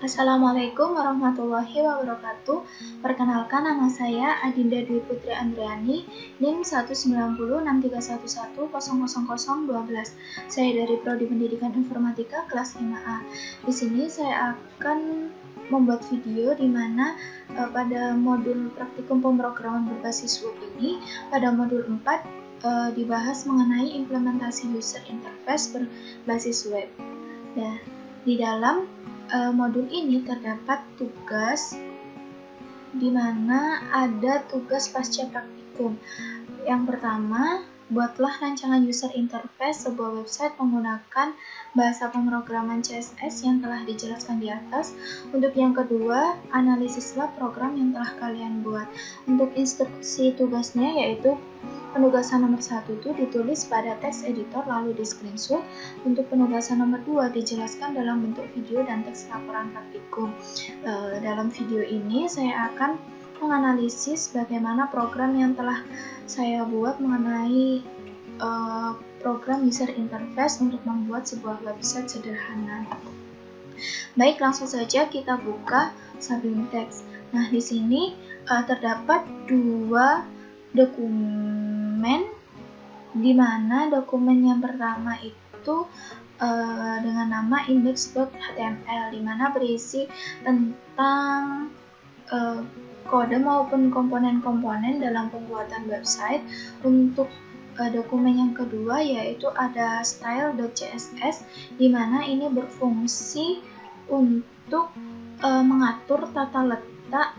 Assalamualaikum warahmatullahi wabarakatuh. Perkenalkan, nama saya Adinda Dwi Putri Andriani, NIM 1906311000012. Saya dari Prodi Pendidikan Informatika kelas 5A. Di sini saya akan membuat video di mana pada modul praktikum pemrograman berbasis web ini, pada modul 4 dibahas mengenai implementasi user interface berbasis web. Nah, di dalam modul ini terdapat tugas di mana ada tugas pasca praktikum. Yang pertama, buatlah rancangan user interface sebuah website menggunakan bahasa pemrograman CSS yang telah dijelaskan di atas. Untuk yang kedua, analisislah program yang telah kalian buat. Untuk instruksi tugasnya yaitu penugasan nomor 1 itu ditulis pada teks editor lalu di screenshot. Untuk penugasan nomor 2 dijelaskan dalam bentuk video dan teks laporan praktikum. Dalam video ini saya akan menganalisis bagaimana program yang telah saya buat mengenai program user interface untuk membuat sebuah website sederhana. Baik, langsung saja kita buka Sublime Text. Nah, di sini terdapat dua dokumen, di mana dokumen yang pertama itu dengan nama index.html, di mana berisi tentang kode maupun komponen-komponen dalam pembuatan website. Untuk dokumen yang kedua yaitu ada style.css, di mana ini berfungsi untuk mengatur tata letak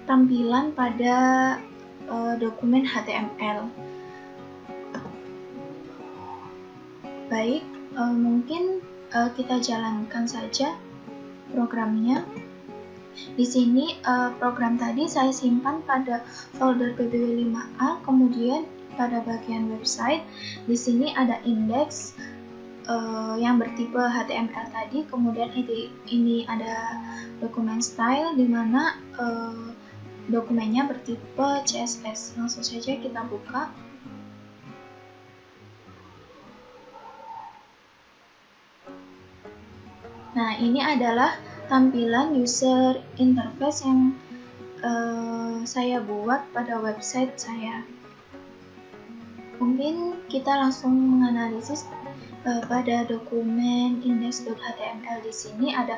tampilan pada dokumen HTML. Baik, mungkin kita jalankan saja programnya. Di sini program tadi saya simpan pada folder pbw5a, kemudian pada bagian website di sini ada index yang bertipe HTML tadi, kemudian ini ada dokumen style di mana dokumennya bertipe CSS. Langsung saja kita buka. Nah, ini adalah tampilan user interface yang saya buat pada website saya. Mungkin kita langsung menganalisis pada dokumen index.html. Di sini ada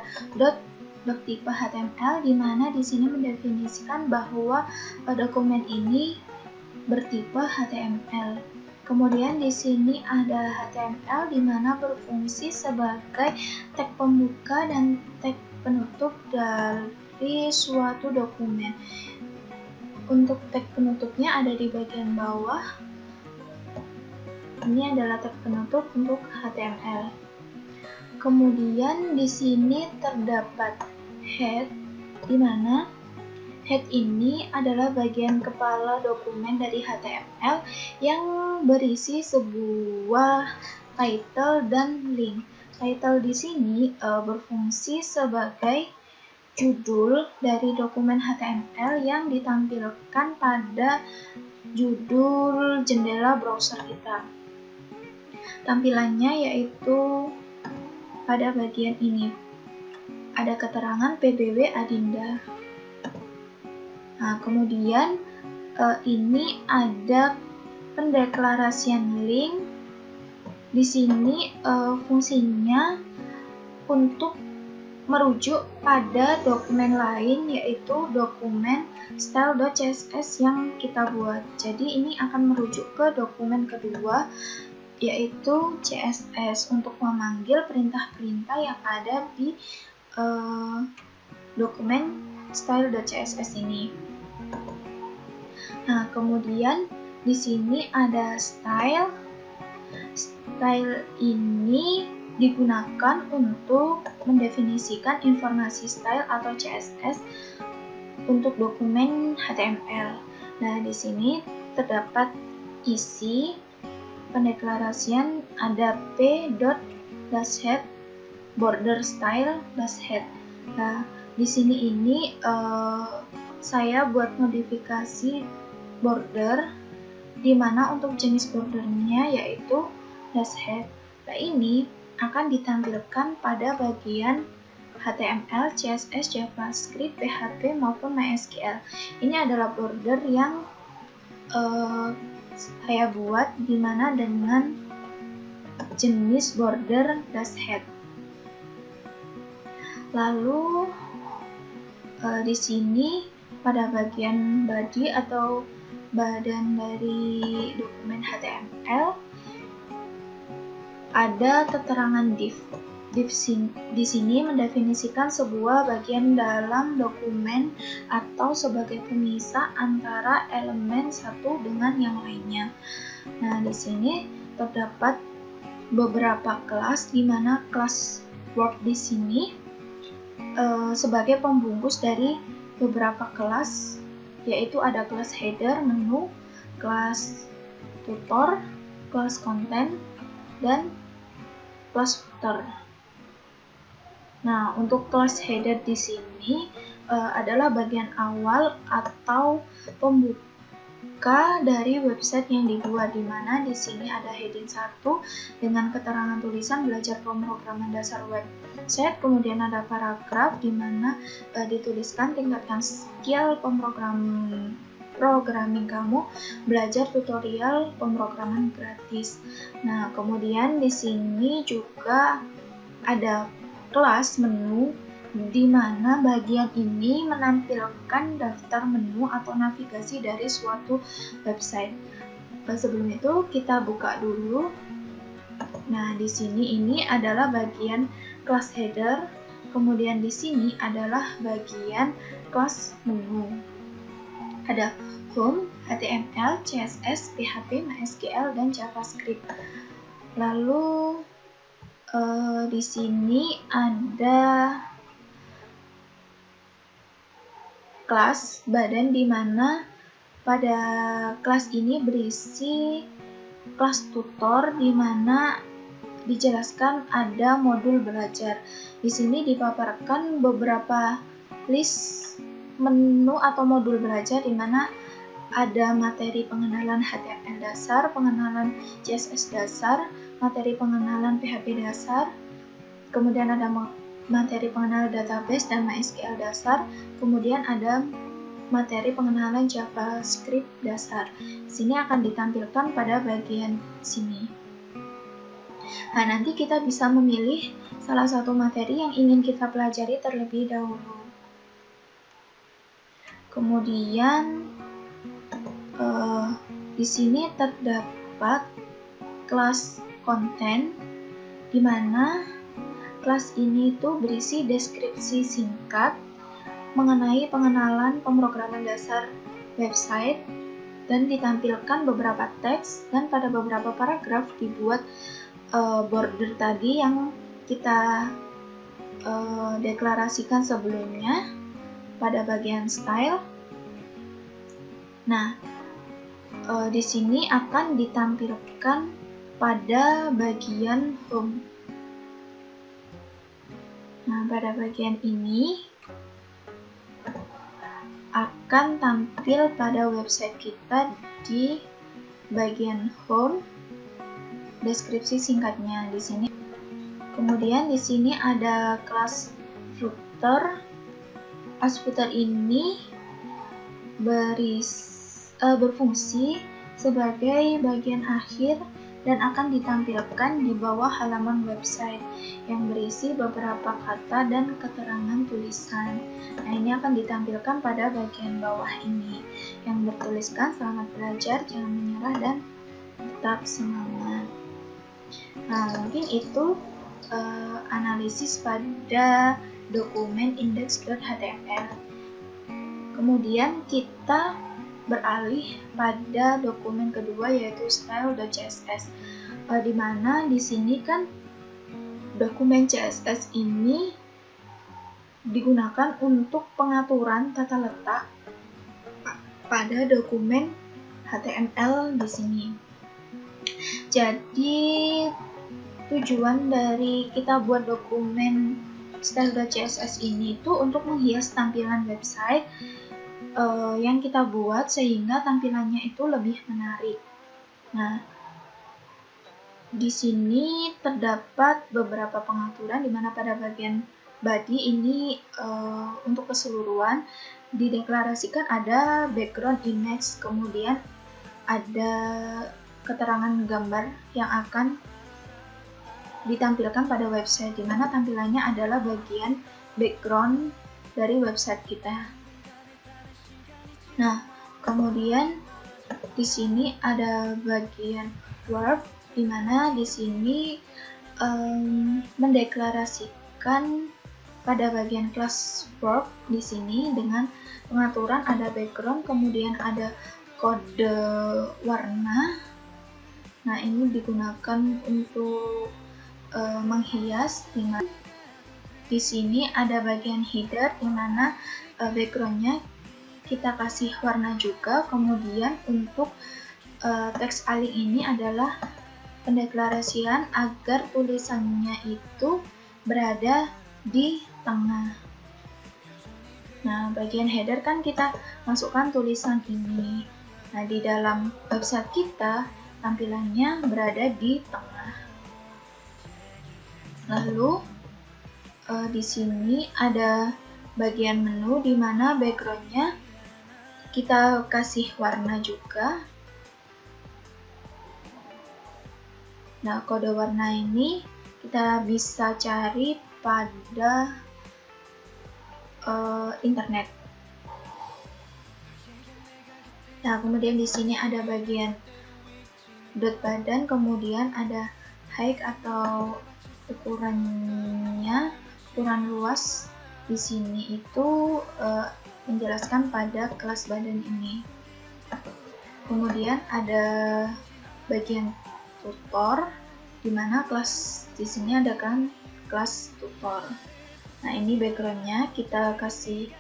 bertipe HTML, di mana di sini mendefinisikan bahwa dokumen ini bertipe HTML. Kemudian di sini ada HTML, di mana berfungsi sebagai tag pembuka dan tag penutup dari suatu dokumen. Untuk tag penutupnya ada di bagian bawah. Ini adalah tag penutup untuk HTML. Kemudian di sini terdapat head, di mana head ini adalah bagian kepala dokumen dari HTML yang berisi sebuah title dan link. Title di sini berfungsi sebagai judul dari dokumen HTML yang ditampilkan pada judul jendela browser kita. Tampilannya yaitu pada bagian ini ada keterangan PBW Adinda. Nah, kemudian ini ada pendeklarasian link. Di sini fungsinya untuk merujuk pada dokumen lain, yaitu dokumen style.css yang kita buat. Jadi ini akan merujuk ke dokumen kedua, yaitu CSS, untuk memanggil perintah-perintah yang ada di dokumen style.css ini. Nah, kemudian di sini ada style. Style ini digunakan untuk mendefinisikan informasi style atau CSS untuk dokumen HTML. Nah, di sini terdapat isi pendeklarasian, ada p.head border style _head. Nah, di sini ini saya buat modifikasi border, di mana untuk jenis bordernya yaitu _head. Nah, ini akan ditampilkan pada bagian HTML, CSS, JavaScript, PHP maupun MySQL. Ini adalah border yang saya buat dimana dengan jenis border dashhead. Lalu di sini pada bagian body atau badan dari dokumen HTML ada keterangan div. Div di sini mendefinisikan sebuah bagian dalam dokumen atau sebagai pemisah antara elemen satu dengan yang lainnya. Nah, di sini terdapat beberapa kelas, di mana kelas work di sini sebagai pembungkus dari beberapa kelas, yaitu ada kelas header, menu, kelas tutor, kelas content, dan kelas footer. Nah, untuk kelas header di sini adalah bagian awal atau pembuka dari website yang dibuat, di mana di sini ada heading 1 dengan keterangan tulisan belajar pemrograman dasar website, kemudian ada paragraf di mana dituliskan tingkatkan skill programming kamu, belajar tutorial pemrograman gratis. Nah, kemudian di sini juga ada kelas menu, di mana bagian ini menampilkan daftar menu atau navigasi dari suatu website. Sebelum itu kita buka dulu. Nah, di sini ini adalah bagian kelas header, kemudian di sini adalah bagian kelas menu. Ada home, HTML, CSS, PHP, MySQL, dan JavaScript. Lalu di sini ada kelas badan, di mana pada kelas ini berisi kelas tutor, di mana dijelaskan ada modul belajar. Di sini dipaparkan beberapa list menu atau modul belajar, di mana ada materi pengenalan HTML dasar, pengenalan CSS dasar, materi pengenalan PHP dasar, kemudian ada materi pengenalan database dan MySQL dasar, kemudian ada materi pengenalan JavaScript dasar. Sini akan ditampilkan pada bagian sini. Nah, nanti kita bisa memilih salah satu materi yang ingin kita pelajari terlebih dahulu. Kemudian di sini terdapat kelas konten, di mana kelas ini tuh berisi deskripsi singkat mengenai pengenalan pemrograman dasar website, dan ditampilkan beberapa teks, dan pada beberapa paragraf dibuat border tadi yang kita deklarasikan sebelumnya pada bagian style. Nah, di sini akan ditampilkan pada bagian home. Nah, pada bagian ini akan tampil pada website kita di bagian home, deskripsi singkatnya di sini. Kemudian di sini ada kelas footer. Kelas footer ini berfungsi sebagai bagian akhir dan akan ditampilkan di bawah halaman website yang berisi beberapa kata dan keterangan tulisan. Nah, ini akan ditampilkan pada bagian bawah ini yang bertuliskan selamat belajar, jangan menyerah, dan tetap semangat. Nah, mungkin itu analisis pada dokumen index.html. Kemudian kita beralih pada dokumen kedua, yaitu style.css, di mana di sini kan dokumen CSS ini digunakan untuk pengaturan tata letak pada dokumen HTML di sini. Jadi tujuan dari kita buat dokumen style.css ini itu untuk menghias tampilan website yang kita buat sehingga tampilannya itu lebih menarik. Nah, di sini terdapat beberapa pengaturan, di mana pada bagian body ini untuk keseluruhan dideklarasikan ada background image, kemudian ada keterangan gambar yang akan ditampilkan pada website, di mana tampilannya adalah bagian background dari website kita. Nah, kemudian di sini ada bagian verb, di mana di sini mendeklarasikan pada bagian class verb di sini dengan pengaturan ada background, kemudian ada kode warna. Nah, ini digunakan untuk menghias. Di sini ada bagian header, di mana backgroundnya kita kasih warna juga. Kemudian untuk teks aling ini adalah pendeklarasian agar tulisannya itu berada di tengah. Nah, bagian header kan kita masukkan tulisan ini. Nah, di dalam website kita tampilannya berada di tengah. Lalu di sini ada bagian menu, di mana backgroundnya kita kasih warna juga. Nah, kode warna ini kita bisa cari pada internet. Nah, kemudian di sini ada bagian dot badan, kemudian ada height atau ukuran luas. Di sini itu menjelaskan pada kelas badan ini. Kemudian ada bagian tutor, di mana kelas di sini ada kan kelas tutor. Nah, ini backgroundnya kita kasih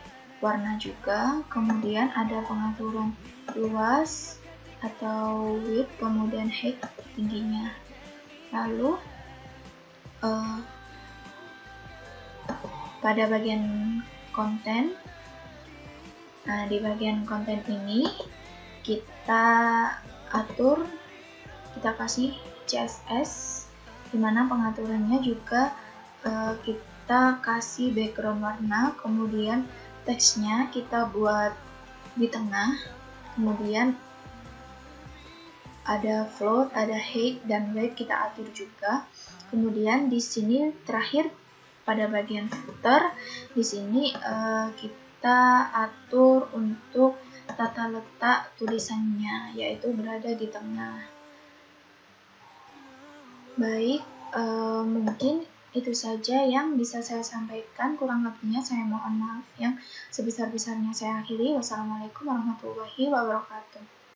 warna juga. Kemudian ada pengaturan luas atau width, kemudian height tingginya. Lalu pada bagian konten, nah di bagian konten ini kita atur, kita kasih CSS, dimana pengaturannya juga kita kasih background warna, kemudian teksnya kita buat di tengah, kemudian ada float, ada height dan weight kita atur juga. Kemudian di sini terakhir pada bagian footer, di sini kita atur untuk tata letak tulisannya, yaitu berada di tengah. Baik, mungkin itu saja yang bisa saya sampaikan. Kurang lebihnya saya mohon maaf. Yang sebesar-besarnya saya akhiri. Wassalamualaikum warahmatullahi wabarakatuh.